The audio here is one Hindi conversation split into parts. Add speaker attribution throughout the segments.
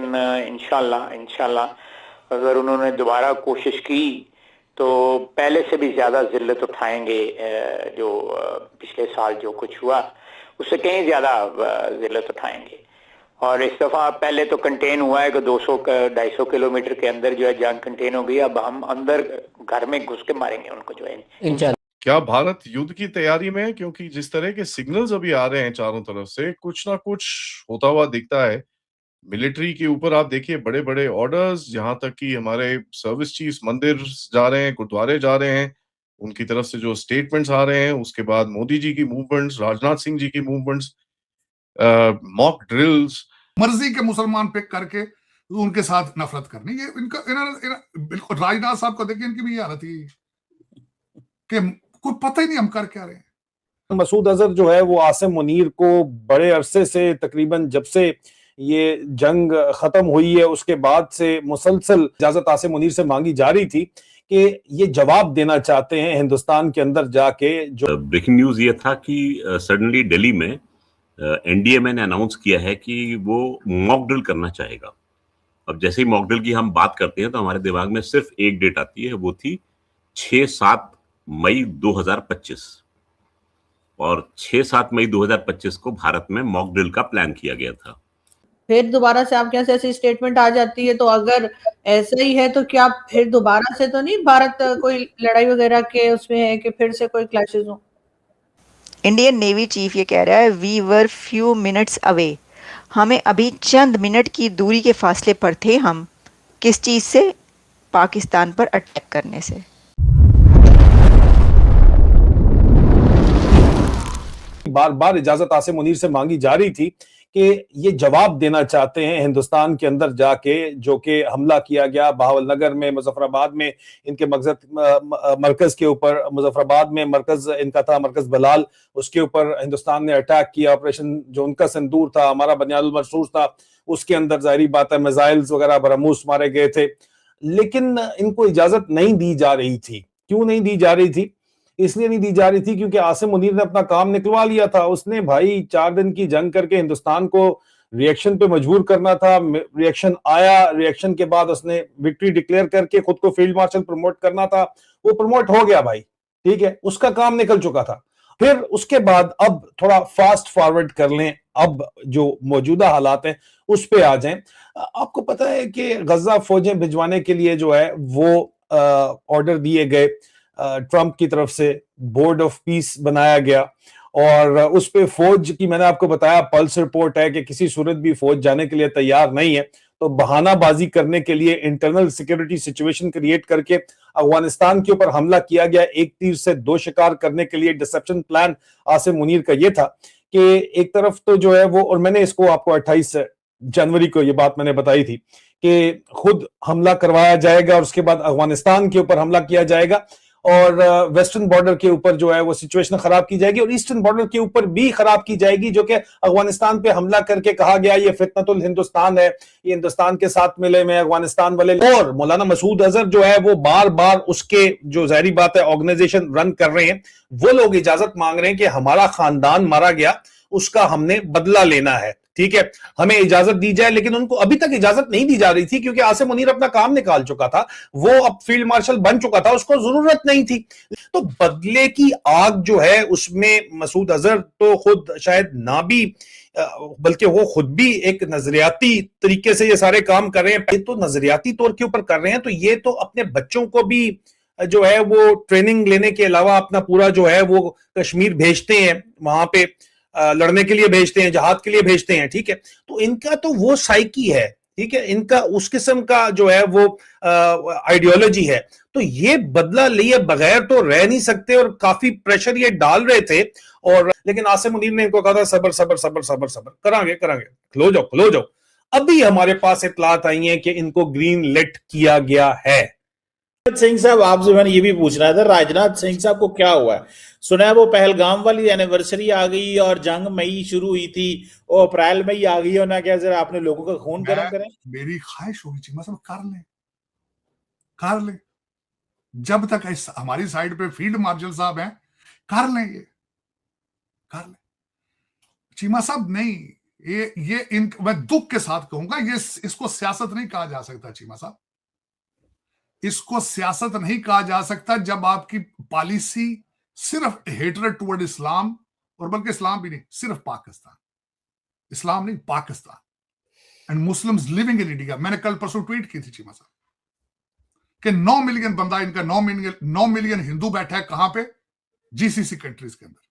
Speaker 1: लेकिन इंशाल्लाह इंशाल्लाह अगर उन्होंने दोबारा कोशिश की तो पहले से भी ज्यादा जिल्लत उठाएंगे। जो पिछले साल जो कुछ हुआ उससे कहीं ज्यादा जिल्लत उठाएंगे। और इस दफा पहले तो कंटेन हुआ है कि 200-250 किलोमीटर के अंदर जो है जंग कंटेन हो गई। अब हम अंदर घर में घुस के मारेंगे उनको जो है इंशाल्लाह।
Speaker 2: क्या भारत युद्ध की तैयारी में है? क्योंकि जिस तरह के सिग्नल्स अभी आ रहे हैं चारों तरफ से, कुछ ना कुछ होता हुआ दिखता है। मिलिट्री के ऊपर आप देखिए बड़े बड़े ऑर्डर्स, जहां तक कि हमारे सर्विस चीफ्स मंदिर जा रहे हैं, गुरुद्वारे जा रहे हैं, उनकी तरफ से जो स्टेटमेंट्स आ रहे हैं, उसके बाद मोदी जी की मूवमेंट्स, राजनाथ सिंह जी की मूवमेंट्स, मॉक ड्रिल्स,
Speaker 3: मर्जी के मुसलमान पिक करके उनके साथ नफरत करनी, ये इनका बिल्कुल। राजनाथ साहब को देखिए, इनकी भी ये हालत थी कि कोई पता ही नहीं हम कर क्या रहे हैं।
Speaker 4: मसूद अजहर जो है वो आसिम मुनीर को बड़े अरसे से, तकरीबन जब से ये जंग खत्म हुई है उसके बाद से मुसलसल इजाजत आसिम मुनीर से मांगी जा रही थी कि ये जवाब देना चाहते हैं हिंदुस्तान के अंदर जाके। जो
Speaker 5: ब्रेकिंग न्यूज ये था कि सडनली दिल्ली में एनडीएमए ने अनाउंस किया है कि वो मॉक ड्रिल करना चाहेगा। अब जैसे ही मॉक ड्रिल की हम बात करते हैं तो हमारे दिमाग में सिर्फ एक डेट आती है, वो थी 6-7 मई 2025। और 6-7 मई 2025 को भारत में मॉक ड्रिल का प्लान किया गया था।
Speaker 6: फिर दोबारा से आपके यहाँ से ऐसी स्टेटमेंट आ जाती है, तो अगर ऐसा ही है तो क्या फिर दोबारा से तो नहीं भारत कोई लड़ाई वगैरह के उसमें है कि फिर से कोई क्लैशेस हो?
Speaker 7: इंडियन नेवी चीफ ये कह रहा है, we were few minutes away, हमें अभी चंद मिनट की दूरी के फासले पर थे हम। किस चीज से? पाकिस्तान पर अटैक करने से।
Speaker 4: बार बार इजाजत आसिम मुनीर से मांगी जा रही थी कि ये जवाब देना चाहते हैं हिंदुस्तान के अंदर जाके, जो कि हमला किया गया बहावलनगर में, मुजफ्फराबाद में इनके मरकज के ऊपर, मुजफ्फराबाद में मरकज इनका था, मरकज बलाल, उसके ऊपर हिंदुस्तान ने अटैक किया। ऑपरेशन जो उनका सिंदूर था, हमारा बनियानुल मंसूर था, उसके अंदर जाहिर बात है मिसाइल्स वगैरह बरामूस मारे गए थे। लेकिन इनको इजाजत नहीं दी जा रही थी। क्यों नहीं दी जा रही थी? इसलिए नहीं दी जा रही थी क्योंकि आसिम मुनीर ने अपना काम निकलवा लिया था। उसने भाई 4 दिन की जंग करके हिंदुस्तान को रिएक्शन पे मजबूर करना था। रिएक्शन आया, रिएक्शन के बाद उसने विक्ट्री डिक्लेयर करके खुद को फील्ड मार्शल प्रमोट करना था। वो प्रमोट हो गया भाई, ठीक है, उसका काम निकल चुका था। फिर उसके बाद अब थोड़ा फास्ट फॉरवर्ड कर लें, अब जो मौजूदा हालात हैं उस पे आ जाएं। आपको पता है कि गजा फौजें भिजवाने के लिए जो है वो ऑर्डर दिए गए ट्रंप की तरफ से, बोर्ड ऑफ पीस बनाया गया और उस पे फौज की, मैंने आपको बताया, पल्स रिपोर्ट है कि किसी सूरत भी फौज जाने के लिए तैयार नहीं है। तो बहानाबाजी करने के लिए, इंटरनल सिक्योरिटी सिचुएशन क्रिएट करके अफगानिस्तान के ऊपर हमला किया गया। एक तीर से दो शिकार करने के लिए डिसेप्शन प्लान आसिम मुनीर का ये था कि एक तरफ तो जो है वो, और मैंने इसको आपको 28 जनवरी को ये बात मैंने बताई थी कि खुद हमला करवाया जाएगा और उसके बाद अफगानिस्तान के ऊपर हमला किया जाएगा और वेस्टर्न बॉर्डर के ऊपर जो है वो सिचुएशन खराब की जाएगी और ईस्टर्न बॉर्डर के ऊपर भी खराब की जाएगी, जो कि अफगानिस्तान पे हमला करके कहा गया ये फितनतुल हिंदुस्तान है, ये हिंदुस्तान के साथ मिले में अफगानिस्तान वाले। और मौलाना मसूद अजहर जो है वो बार बार उसके, जो जाहिर बात है ऑर्गेनाइजेशन रन कर रहे हैं, वो लोग इजाजत मांग रहे हैं कि हमारा खानदान मारा गया, उसका हमने बदला लेना है, ठीक है, हमें इजाजत दी जाए। लेकिन उनको अभी तक इजाजत नहीं दी जा रही थी क्योंकि आसिम मुनीर अपना काम निकाल चुका था, वो अब फील्ड मार्शल बन चुका था, उसको जरूरत नहीं थी। तो बदले की आग जो है उसमें मसूद अजहर तो खुद शायद ना भी, बल्कि वो खुद भी एक नजरियाती तरीके से ये सारे काम कर रहे हैं। ये तो नजरियाती तौर के ऊपर कर रहे हैं, तो ये तो अपने बच्चों को भी जो है वो ट्रेनिंग लेने के अलावा अपना पूरा जो है वो कश्मीर भेजते हैं, वहां पे लड़ने के लिए भेजते हैं, जहाद के लिए भेजते हैं, ठीक है। तो इनका तो वो साइकी है, ठीक है, इनका उस किस्म का जो है वो आइडियोलॉजी है। तो ये बदला लिए बगैर तो रह नहीं सकते और काफी प्रेशर ये डाल रहे थे। और लेकिन आसिम मुनीर ने इनको कहा था सबर सबर सबर सबर सबर, करांगे करांगे, खलो जाओ खलो जाओ। अभी हमारे पास इत्तलात आई है कि इनको ग्रीन लिट किया गया है।
Speaker 8: सिंह साहब, आपसे मैंने ये भी पूछना था, राजनाथ सिंह साहब को क्या हुआ है? सुना है वो पहलगाम वाली एनिवर्सरी आ गई और जंग मई शुरू हुई थी, वो अप्रैल में ही आ गई, और ना क्या जरा आपने लोगों का खून गर्म करें?
Speaker 3: मेरी ख्वाहिश होगी चीमा साहब, कर ले, जब तक हमारी साइड पे फील्ड मार्शल साहब हैं, कर लेंगे, कर ले चीमा साहब। नहीं, मैं दुख के साथ कहूंगा, इसको सियासत नहीं कहा जा सकता चीमा साहब, इसको सियासत नहीं कहा जा सकता जब आपकी पॉलिसी सिर्फ हेटरेड टुवर्ड इस्लाम, और बल्कि इस्लाम भी नहीं, सिर्फ पाकिस्तान, इस्लाम नहीं Pakistan and Muslims living in India. मैंने कल परसों ट्वीट की थी चीमा साहब कि 9 मिलियन बंदा, इनका 9 मिलियन हिंदू बैठा है कहां पे? जीसीसी कंट्रीज के अंदर।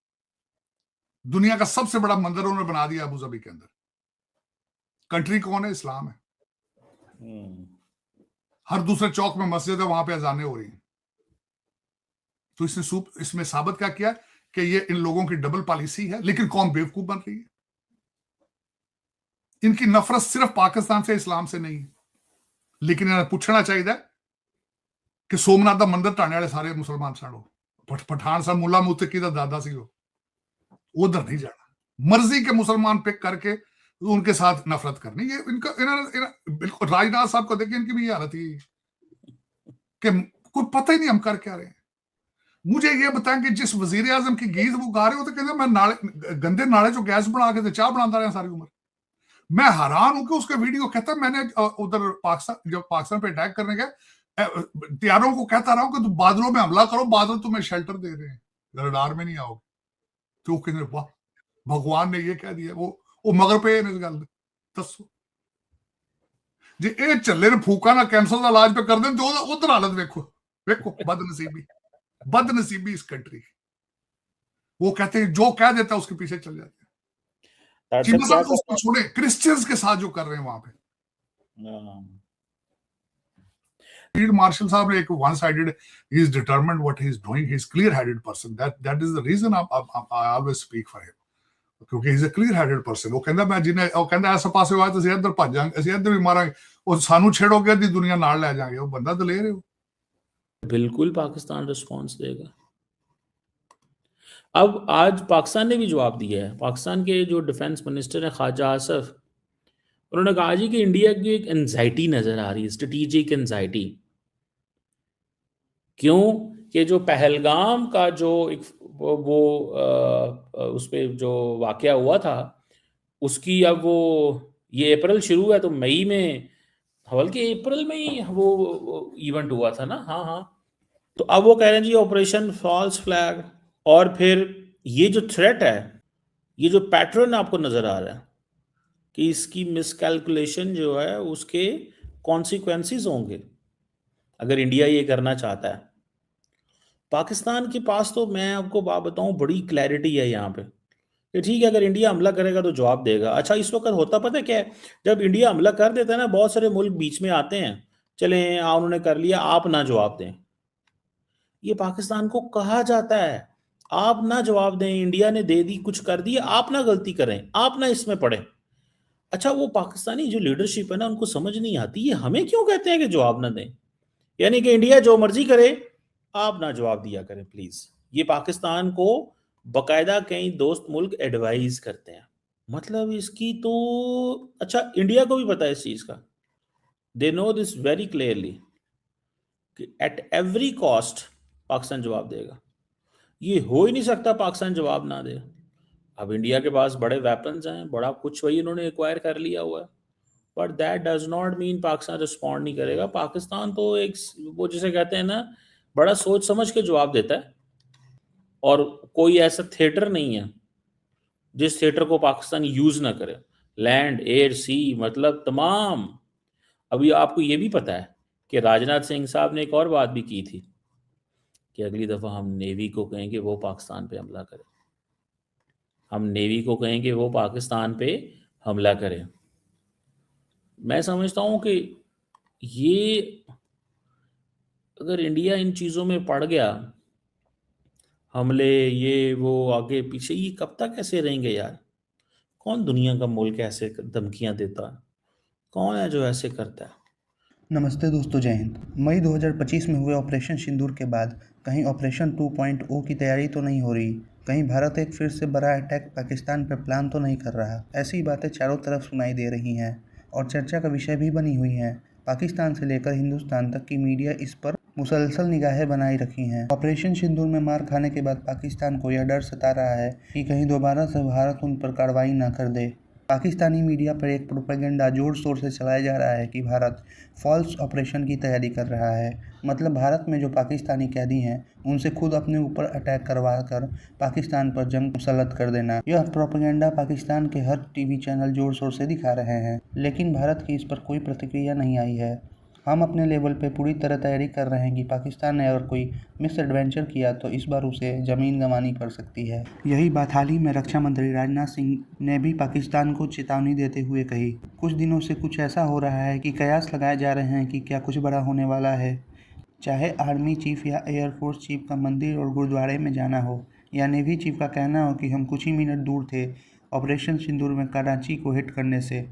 Speaker 3: दुनिया का सबसे बड़ा मंदिर उन्होंने बना दिया अबू धाबी के अंदर। कंट्री कौन है? इस्लाम है। हर दूसरे चौक में मस्जिद है, वहां पे अजानें हो रही हैं। तो इसमें साबित क्या किया कि ये इन लोगों की डबल पॉलिसी है, लेकिन कौन बेवकूफ बन रही है। इनकी नफरत सिर्फ पाकिस्तान से, इस्लाम से नहीं है, लेकिन इन्हें पूछना चाहिए कि सोमनाथ का मंदिर ढाने वाले सारे मुसलमान सन, पठान सन, मुला मुतकी का दादा सी, उधर नहीं जाना। मर्जी के मुसलमान पिक करके उनके साथ नफरत करनी, ये इनका बिल्कुल। राजनाथ साहब को देखिए, इनकी भी ये हालत ही कि कोई पता ही नहीं हम कर क्या रहे हैं। मुझे ये बताएं कि जिस वजीर आजम की गीत वो गा रहे हो, तो कहते मैं नाले, गंदे नाले जो गैस बना के चाह बनाता रहा सारी उम्र। मैं हैरान हूं कि उसके वीडियो कहता है मैंने उधर पाकिस्तान, जब पाकिस्तान पे अटैक करने गए, तैयारों को कहता रहा हूं कि तुम बादलों में हमला करो, बादल तुम्हें शेल्टर दे रहे हैं, रडार में नहीं आओगे। तो कहते वाह, भगवान ने ये कह दिया। वो मगर पे इस गल दसो जे ये झल्ले ने फूका ना कैंसर का इलाज पे कर दें, तो उधर हालत वेखो बदनसीबी इस कंट्री की। वो कहते हैं जो कह देता है उसके पीछे चल जाते हैं। चीमा साहब तो उसको छोड़े, क्रिश्चियंस के साथ जो कर रहे हैं वहां पे। फील्ड मार्शल साहब ने एक one sided, he is determined what he is doing, he is clear headed person, that is the reason I always speak for him, क्योंकि he is a clear headed person. वो कहता मैं जिन्हें, वो कहता ऐसा पासे होया तो ਅਸੀਂ ਇੱਧਰ ਭੱਜਾਂਗੇ, ਅਸੀਂ ਇੱਧਰ ਵੀ ਮਾਰਾਂਗੇ, ਉਹ ਸਾਨੂੰ ਛੇੜੋਗੇ ਦੀ ਦੁਨੀਆ ਨਾਲ ਲੈ ਜਾਾਂਗੇ। ਉਹ ਬੰਦਾ ਦਲੇਰ ਹੈ।
Speaker 9: बिल्कुल पाकिस्तान रिस्पांस देगा। अब आज पाकिस्तान ने भी जवाब दिया है। पाकिस्तान के जो डिफेंस मिनिस्टर है ख्वाजा आसफ, उन्होंने कहा जी कि इंडिया की एक एंजाइटी नज़र आ रही है, स्ट्रेटेजिक एंजाइटी। क्यों कि जो पहलगाम का जो वो उस पर जो वाक़या हुआ था, उसकी अब वो ये अप्रैल शुरू हुआ, तो मई में, बल्कि अप्रैल में ही वो इवेंट हुआ था ना। हाँ। तो अब वो कह रहे हैं जी ऑपरेशन फॉल्स फ्लैग, और फिर ये जो थ्रेट है, ये जो पैटर्न आपको नज़र आ रहा है कि इसकी मिसकैलकुलेशन जो है उसके कॉन्सिक्वेंसेस होंगे अगर इंडिया ये करना चाहता है। पाकिस्तान के पास तो मैं आपको बात बताऊं, बड़ी क्लैरिटी है यहाँ पे कि ठीक है, अगर इंडिया हमला करेगा तो जवाब देगा। अच्छा, इस वक्त होता पता क्या है, जब इंडिया हमला कर देता है ना, बहुत सारे मुल्क बीच में आते हैं, चले उन्होंने कर लिया, आप ना जवाब दें। ये पाकिस्तान को कहा जाता है, आप ना जवाब दें, इंडिया ने दे दी, कुछ कर दिया, आप ना गलती करें, आप ना इसमें पड़े। अच्छा, वो पाकिस्तानी जो लीडरशिप है ना, उनको समझ नहीं आती, ये हमें क्यों कहते हैं कि जवाब ना दें। यानी कि इंडिया जो मर्जी करे, आप ना जवाब दिया करें प्लीज। ये पाकिस्तान को बाकायदा कई दोस्त मुल्क एडवाइज करते हैं। मतलब इसकी तो, अच्छा इंडिया को भी पता है इस चीज का, they know this very clearly कि एट एवरी कॉस्ट पाकिस्तान जवाब देगा। ये हो ही नहीं सकता पाकिस्तान जवाब ना दे। अब इंडिया के पास बड़े वेपन्स हैं, बड़ा कुछ वही उन्होंने एक्वायर कर लिया हुआ है, but that does not mean Pakistan respond नहीं करेगा। पाकिस्तान तो एक, वो जिसे कहते हैं ना, बड़ा सोच समझ के जवाब देता है, और कोई ऐसा थिएटर नहीं है जिस थिएटर को पाकिस्तान यूज ना करे। लैंड, एयर, सी, मतलब तमाम। अभी आपको ये भी पता है कि राजनाथ सिंह साहब ने एक और बात भी की थी कि अगली दफ़ा हम नेवी को कहेंगे वो पाकिस्तान पे हमला करे, हम नेवी को कहेंगे वो पाकिस्तान पे हमला करे। मैं समझता हूँ कि ये अगर इंडिया इन चीज़ों में पड़ गया, हमले, ये वो आगे पीछे, ये कब तक ऐसे रहेंगे यार। कौन दुनिया का मुल्क ऐसे धमकियां देता है, कौन है जो ऐसे करता है।
Speaker 10: नमस्ते दोस्तों, जय हिंद। मई 2025 में हुए ऑपरेशन सिंदूर के बाद कहीं ऑपरेशन 2.0 की तैयारी तो नहीं हो रही, कहीं भारत एक फिर से बड़ा अटैक पाकिस्तान पर प्लान तो नहीं कर रहा। ऐसी बातें चारों तरफ सुनाई दे रही हैं और चर्चा का विषय भी बनी हुई हैं। पाकिस्तान से लेकर हिंदुस्तान तक की मीडिया इस पर मुसलसल निगाहें बनाई रखी हैं। ऑपरेशन सिंदूर में मार खाने के बाद पाकिस्तान को यह डर सता रहा है कि कहीं दोबारा से भारत उन पर कार्रवाई न कर दे। पाकिस्तानी मीडिया पर एक प्रोपेगेंडा जोर शोर से चलाया जा रहा है कि भारत फॉल्स ऑपरेशन की तैयारी कर रहा है। मतलब भारत में जो पाकिस्तानी कैदी हैं उनसे खुद अपने ऊपर अटैक करवा कर पाकिस्तान पर जंग मुसल्लत कर देना। यह प्रोपेगेंडा पाकिस्तान के हर टीवी चैनल जोर शोर से दिखा रहे हैं, लेकिन भारत की इस पर कोई प्रतिक्रिया नहीं आई है। हम अपने लेवल पे पूरी तरह तैयारी कर रहे हैं कि पाकिस्तान ने अगर कोई मिस एडवेंचर किया तो इस बार उसे ज़मीन गंवानी पड़ सकती है। यही बात हाल ही में रक्षा मंत्री राजनाथ सिंह ने भी पाकिस्तान को चेतावनी देते हुए कही। कुछ दिनों से कुछ ऐसा हो रहा है कि कयास लगाए जा रहे हैं कि क्या कुछ बड़ा होने वाला है। चाहे आर्मी चीफ या एयरफोर्स चीफ का मंदिर और गुरुद्वारे में जाना हो, या नेवी चीफ का कहना हो कि हम कुछ ही मिनट दूर थे ऑपरेशन सिंदूर में कराची को हिट करने से,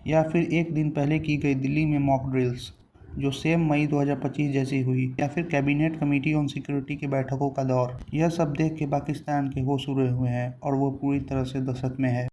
Speaker 10: या फिर एक दिन पहले की गई दिल्ली में मॉक ड्रिल्स जो सेम मई 2025 जैसी हुई, या फिर कैबिनेट कमेटी ऑन सिक्योरिटी के बैठकों का दौर, यह सब देख के पाकिस्तान के होश उड़े हुए हैं और वो पूरी तरह से दहशत में है।